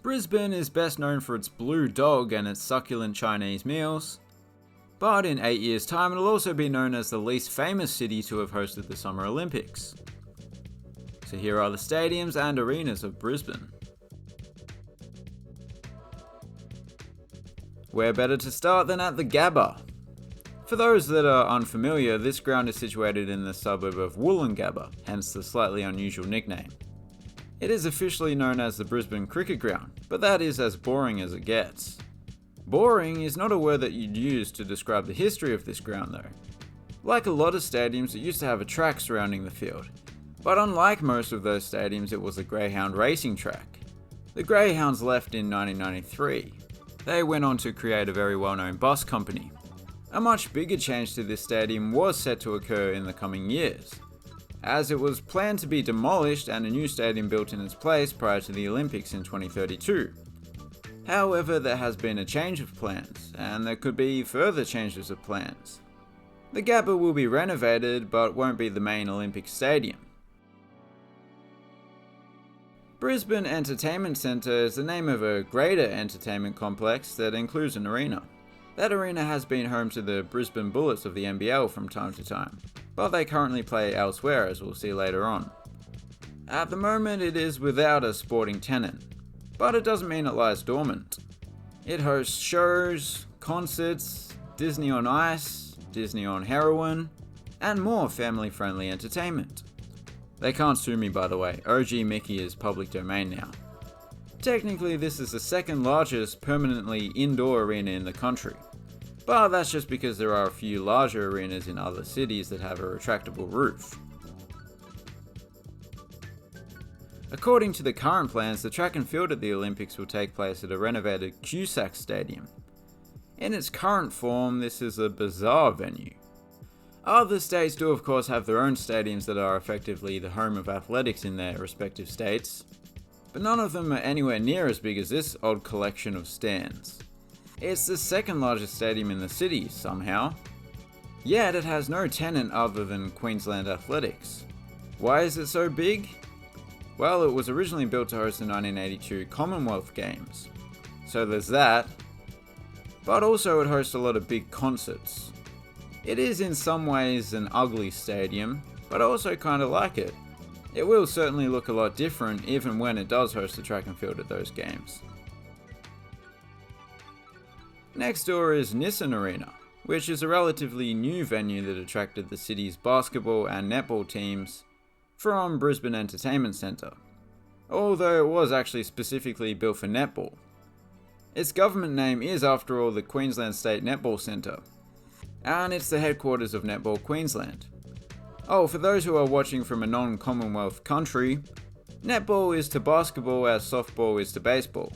Brisbane is best known for its blue dog and its succulent Chinese meals, but in 8 years' time it'll also be known as the least famous city to have hosted the Summer Olympics. So here are the stadiums and arenas of Brisbane. Where better to start than at the Gabba? For those that are unfamiliar, this ground is situated in the suburb of Woolloongabba, hence the slightly unusual nickname. It is officially known as the Brisbane Cricket Ground, but that is as boring as it gets. Boring is not a word that you'd use to describe the history of this ground though. Like a lot of stadiums, it used to have a track surrounding the field, but unlike most of those stadiums, it was a greyhound racing track. The Greyhounds left in 1993. They went on to create a very well-known bus company. A much bigger change to this stadium was set to occur in the coming years, as it was planned to be demolished and a new stadium built in its place prior to the Olympics in 2032. However, there has been a change of plans, and there could be further changes of plans. The Gabba will be renovated, but won't be the main Olympic stadium. Brisbane Entertainment Centre is the name of a greater entertainment complex that includes an arena. That arena has been home to the Brisbane Bullets of the NBL from time to time, but they currently play elsewhere, as we'll see later on. At the moment it is without a sporting tenant, but it doesn't mean it lies dormant. It hosts shows, concerts, Disney on Ice, Disney on Heroin, and more family-friendly entertainment. They can't sue me, by the way. OG Mickey is public domain now. Technically, this is the second largest permanently indoor arena in the country, but that's just because there are a few larger arenas in other cities that have a retractable roof. According to the current plans, the track and field at the Olympics will take place at a renovated Cusack Stadium. In its current form, this is a bizarre venue. Other states do of course have their own stadiums that are effectively the home of athletics in their respective states, but none of them are anywhere near as big as this odd collection of stands. It's the second largest stadium in the city, somehow. Yet it has no tenant other than Queensland Athletics. Why is it so big? Well, it was originally built to host the 1982 Commonwealth Games, so there's that, but also it hosts a lot of big concerts. It is in some ways an ugly stadium, but I also kinda like it. It will certainly look a lot different even when it does host the track and field at those games. Next door is Nissan Arena, which is a relatively new venue that attracted the city's basketball and netball teams from Brisbane Entertainment Centre, although it was actually specifically built for netball. Its government name is, after all, the Queensland State Netball Centre, and it's the headquarters of Netball Queensland. Oh, for those who are watching from a non-Commonwealth country, netball is to basketball as softball is to baseball.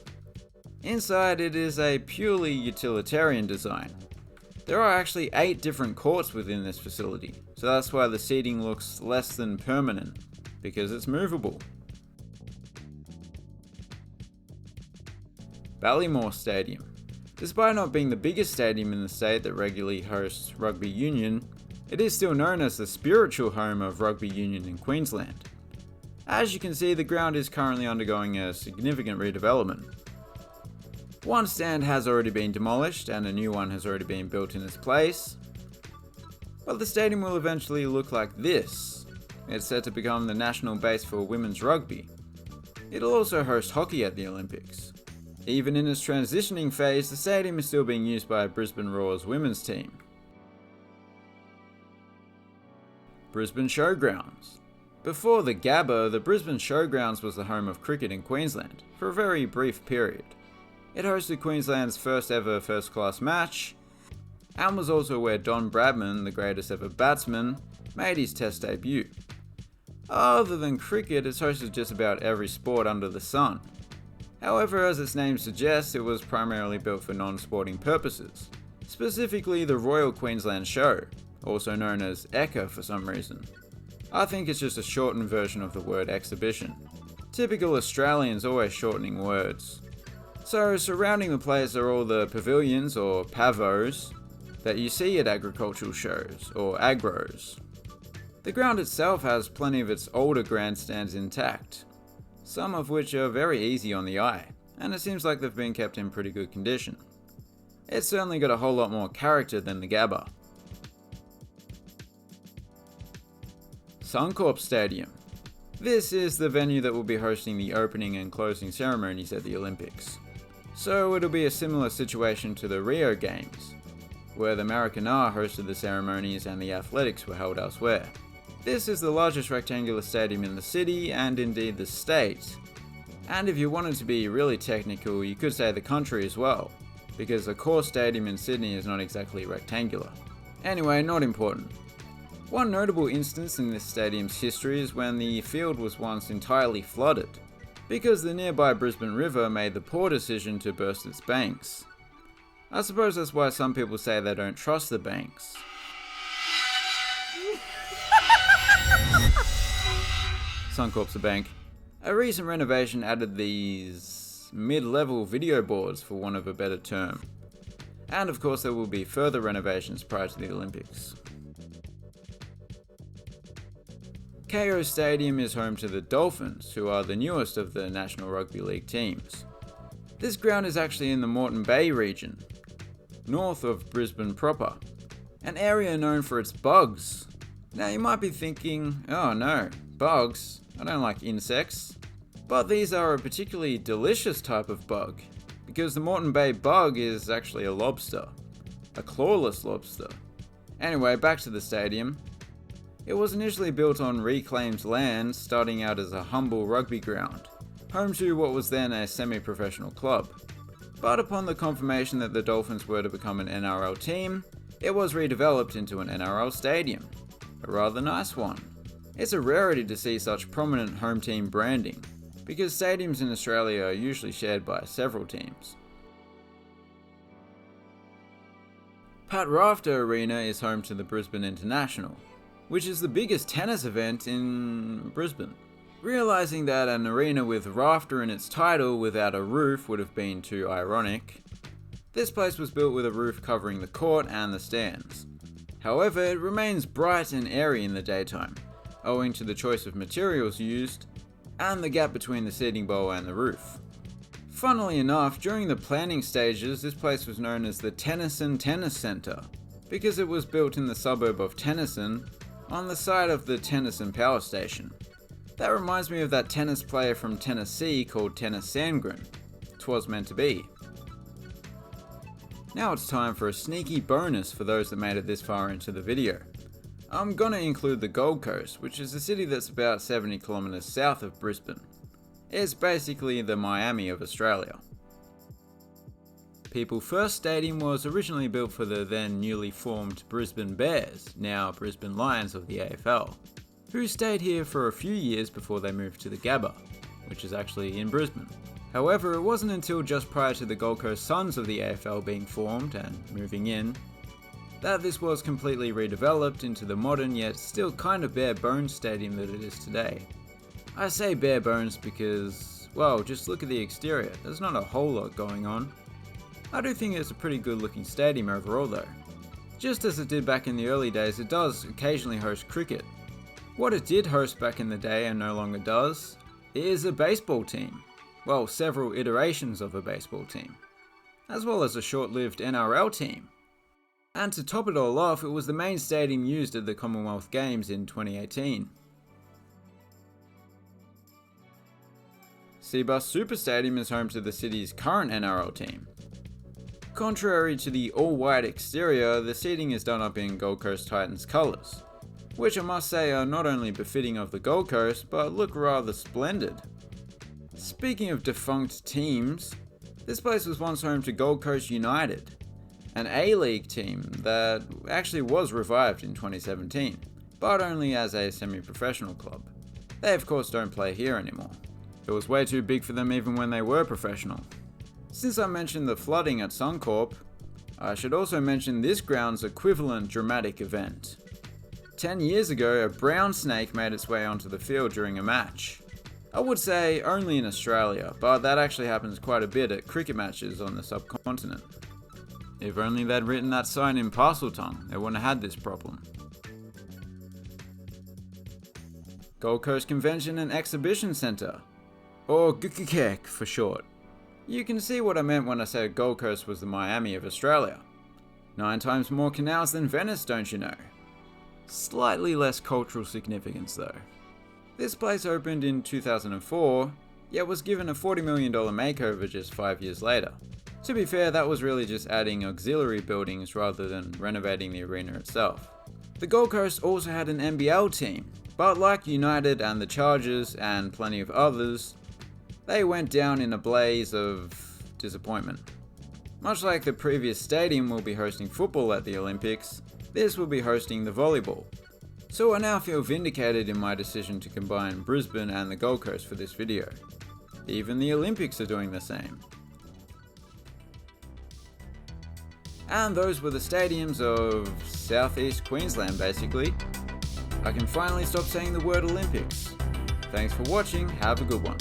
Inside, it is a purely utilitarian design. There are actually 8 different courts within this facility, so that's why the seating looks less than permanent, because it's movable. Ballymore Stadium. Despite not being the biggest stadium in the state that regularly hosts rugby union, it is still known as the spiritual home of rugby union in Queensland. As you can see, the ground is currently undergoing a significant redevelopment. One stand has already been demolished and a new one has already been built in its place, but the stadium will eventually look like this. It's set to become the national base for women's rugby. It'll also host hockey at the Olympics. Even in its transitioning phase, the stadium is still being used by Brisbane Roar's women's team. Brisbane Showgrounds. Before the Gabba, the Brisbane Showgrounds was the home of cricket in Queensland, for a very brief period. It hosted Queensland's first ever first-class match, and was also where Don Bradman, the greatest ever batsman, made his Test debut. Other than cricket, it's hosted just about every sport under the sun. However, as its name suggests, it was primarily built for non-sporting purposes, specifically the Royal Queensland Show, also known as ECA for some reason. I think it's just a shortened version of the word exhibition. Typical Australians always shortening words. So surrounding the place are all the pavilions, or pavos, that you see at agricultural shows, or agros. The ground itself has plenty of its older grandstands intact, some of which are very easy on the eye, and it seems like they've been kept in pretty good condition. It's certainly got a whole lot more character than the Gabba. Suncorp Stadium. This is the venue that will be hosting the opening and closing ceremonies at the Olympics. So it'll be a similar situation to the Rio Games, where the Maracanã hosted the ceremonies and the athletics were held elsewhere. This is the largest rectangular stadium in the city and indeed the state. And if you wanted to be really technical, you could say the country as well, because the core stadium in Sydney is not exactly rectangular. Anyway, not important. One notable instance in this stadium's history is when the field was once entirely flooded, because the nearby Brisbane River made the poor decision to burst its banks. I suppose that's why some people say they don't trust the banks. Suncorp's a bank. A recent renovation added these mid-level video boards, for want of a better term. And of course there will be further renovations prior to the Olympics. KO Stadium is home to the Dolphins, who are the newest of the National Rugby League teams. This ground is actually in the Moreton Bay region, north of Brisbane proper, an area known for its bugs. Now you might be thinking, oh no, bugs? I don't like insects. But these are a particularly delicious type of bug, because the Moreton Bay bug is actually a lobster, a clawless lobster. Anyway, back to the stadium. It was initially built on reclaimed land, starting out as a humble rugby ground, home to what was then a semi-professional club. But upon the confirmation that the Dolphins were to become an NRL team, it was redeveloped into an NRL stadium. A rather nice one. It's a rarity to see such prominent home team branding, because stadiums in Australia are usually shared by several teams. Pat Rafter Arena is home to the Brisbane International, which is the biggest tennis event in Brisbane. Realising that an arena with rafter in its title without a roof would have been too ironic, this place was built with a roof covering the court and the stands. However, it remains bright and airy in the daytime, owing to the choice of materials used and the gap between the seating bowl and the roof. Funnily enough, during the planning stages, this place was known as the Tennyson Tennis Centre, because it was built in the suburb of Tennyson, on the site of the Tennyson Power Station. That reminds me of that tennis player from Tennessee called Tennis Sandgren. 'Twas meant to be. Now it's time for a sneaky bonus for those that made it this far into the video. I'm gonna include the Gold Coast, which is a city that's about 70 kilometers south of Brisbane. It's basically the Miami of Australia. People First Stadium was originally built for the then newly formed Brisbane Bears, now Brisbane Lions of the AFL, who stayed here for a few years before they moved to the Gabba, which is actually in Brisbane. However, it wasn't until just prior to the Gold Coast Suns of the AFL being formed and moving in, that this was completely redeveloped into the modern yet still kind of bare bones stadium that it is today. I say bare bones because, well, just look at the exterior, there's not a whole lot going on. I do think it's a pretty good looking stadium overall though. Just as it did back in the early days, it does occasionally host cricket. What it did host back in the day and no longer does, is a baseball team. Well, several iterations of a baseball team. As well as a short-lived NRL team. And to top it all off, it was the main stadium used at the Commonwealth Games in 2018. Cbus Super Stadium is home to the city's current NRL team. Contrary to the all-white exterior, the seating is done up in Gold Coast Titans colours, which I must say are not only befitting of the Gold Coast, but look rather splendid. Speaking of defunct teams, this place was once home to Gold Coast United, an A-League team that actually was revived in 2017, but only as a semi-professional club. They of course don't play here anymore. It was way too big for them even when they were professional. Since I mentioned the flooding at Suncorp, I should also mention this ground's equivalent dramatic event. 10 years ago, a brown snake made its way onto the field during a match. I would say only in Australia, but that actually happens quite a bit at cricket matches on the subcontinent. If only they'd written that sign in Parseltongue, they wouldn't have had this problem. Gold Coast Convention and Exhibition Centre, or GCCEC for short. You can see what I meant when I said Gold Coast was the Miami of Australia. 9 times more canals than Venice, don't you know? Slightly less cultural significance though. This place opened in 2004, yet was given a $40 million makeover just 5 years later. To be fair, that was really just adding auxiliary buildings rather than renovating the arena itself. The Gold Coast also had an NBL team, but like United and the Chargers and plenty of others, they went down in a blaze of disappointment. Much like the previous stadium will be hosting football at the Olympics, this will be hosting the volleyball. So I now feel vindicated in my decision to combine Brisbane and the Gold Coast for this video. Even the Olympics are doing the same. And those were the stadiums of southeast Queensland basically. I can finally stop saying the word Olympics. Thanks for watching, have a good one.